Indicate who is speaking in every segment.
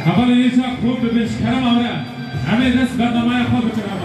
Speaker 1: اول اینجا خوب ببینش کلام آوره همه دست برنامه خواب بکنم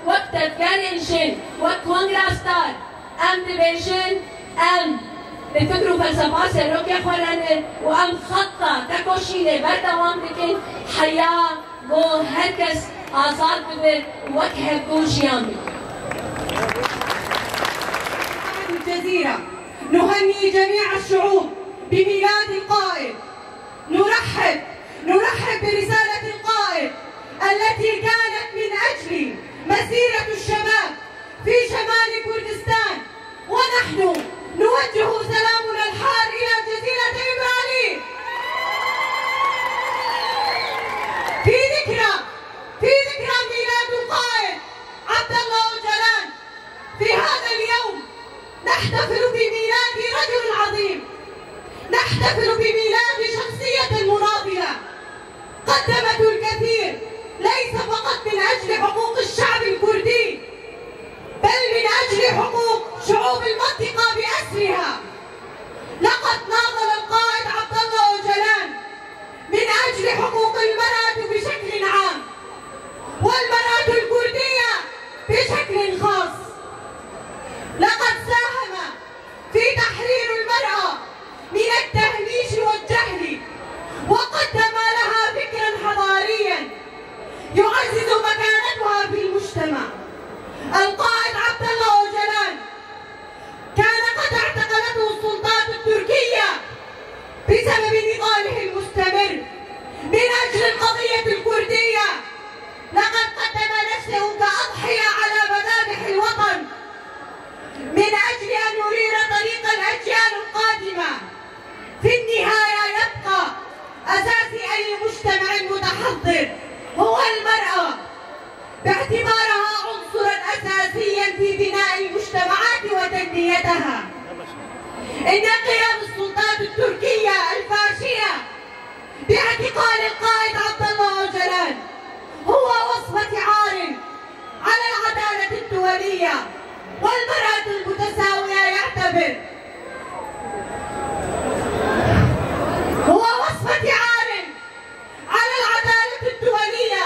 Speaker 2: وقت افغانشن وكونغراستار ام دبيشن ام بفكر وفلسفه سروكي خوانه وام خطه تكوشينه بردوام بكن حياه بو هركس آزاد ببر وكه بوشيامي.
Speaker 3: الجزيرة نهني جميع الشعوب بميلاد القائد. نرحب برسالة القائد التي كانت من أجل مسيرة الشباب في شمال كردستان، ونحن نوجه سلامنا الحار إلى جزيرة إبراهيم في ذكرى ميلاد القائد عبد الله أوجلان. في هذا اليوم نحتفل بميلاد رجل عظيم، نحتفل بميلاد شخصية مناضلة قدمت الكثير، ليس فقط من أجل حقوق الشعب الكردي بل من أجل حقوق شعوب المنطقة بأسرها. لقد ناضل القائد عبد الله أوجلان من أجل حقوق المرأة بشكل عام والمرأة الكردية بشكل خاص. لقد ساهم في تحرير المرأة من التهميش والجهل، وقدم لها فكرا حضاريا يعزز مكانتها في المجتمع. القائد عبد الله أوجلان كان قد اعتقلته السلطات التركية بسبب نضاله المستمر من أجل القضية الكردية. لقد قدم نفسه كأضحية على مذابح الوطن من أجل أن ينير طريق الأجيال القادمة. في النهاية يبقى أساس أي مجتمع متحضر هو المرأة، باعتبارها عنصرا أساسيا في بناء المجتمعات وتنميتها. إن قيام السلطات التركية الفاشية باعتقال القائد عبد الله أوجلان هو وصمة عار على العدالة الدولية والمرأة المتساوية. يعتبر هو وصمة عار على العدالة الدولية،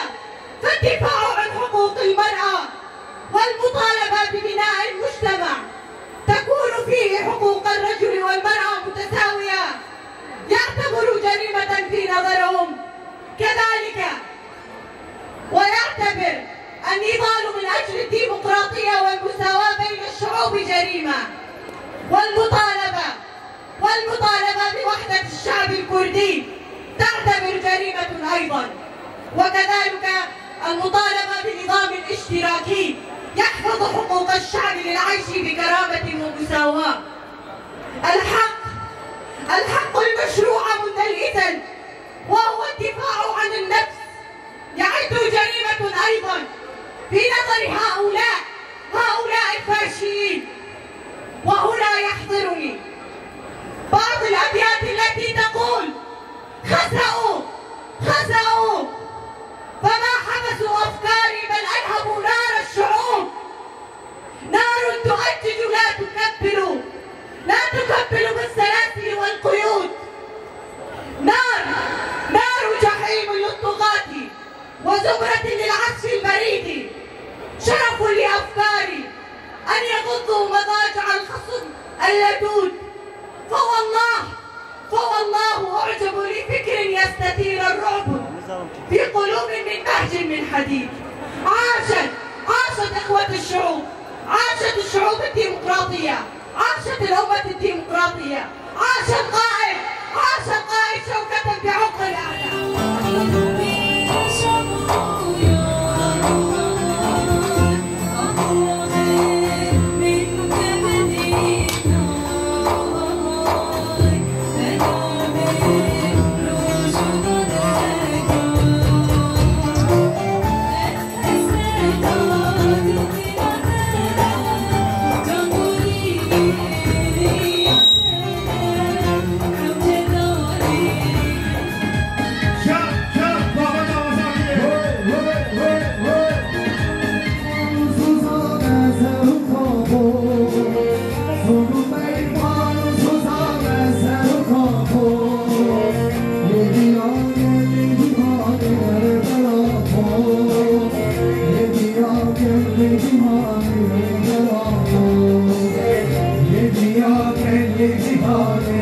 Speaker 3: فالدفاع عن حقوق المرأة والمطالبة ببناء المجتمع تكون فيه حقوق الرجل والمرأة متساوية يعتبر جريمة في نظرهم. كذلك ويعتبر النضال من أجل الديمقراطية والمساواة بين الشعوب جريمة، والمطالبة بوحدة الشعب الكردي تعتبر جريمة أيضا. وكذلك المطالبة بنظام اشتراكي يحفظ حقوق الشعب للعيش بكرامة ومساواة. الحق المشروع منذ الإزل وهو الدفاع عن النفس يعد جريمة أيضا في نظر هؤلاء الفاشيين. وهنا يحضرني بعض الأبيات التي تقول: خسأوا فما حبسوا أفكاري بل ألهبوا نار الشعوب. نار تؤجج لا تكبل بالسلاسل والقيود. نار جحيم للطغاة وزمرة للعسف البريد. شرف لأفكاري أن يغضوا مضاجع الخصم اللدود. فوالله أعجب لفكر يستثير الرعب في قلوب من بهج من حديد. عاشت إخوة الشعوب، عاشت الشعوب الديمقراطية، عاشت الأمة الديمقراطية، عاش القائد شوكة بعمق الأعداء.
Speaker 4: داره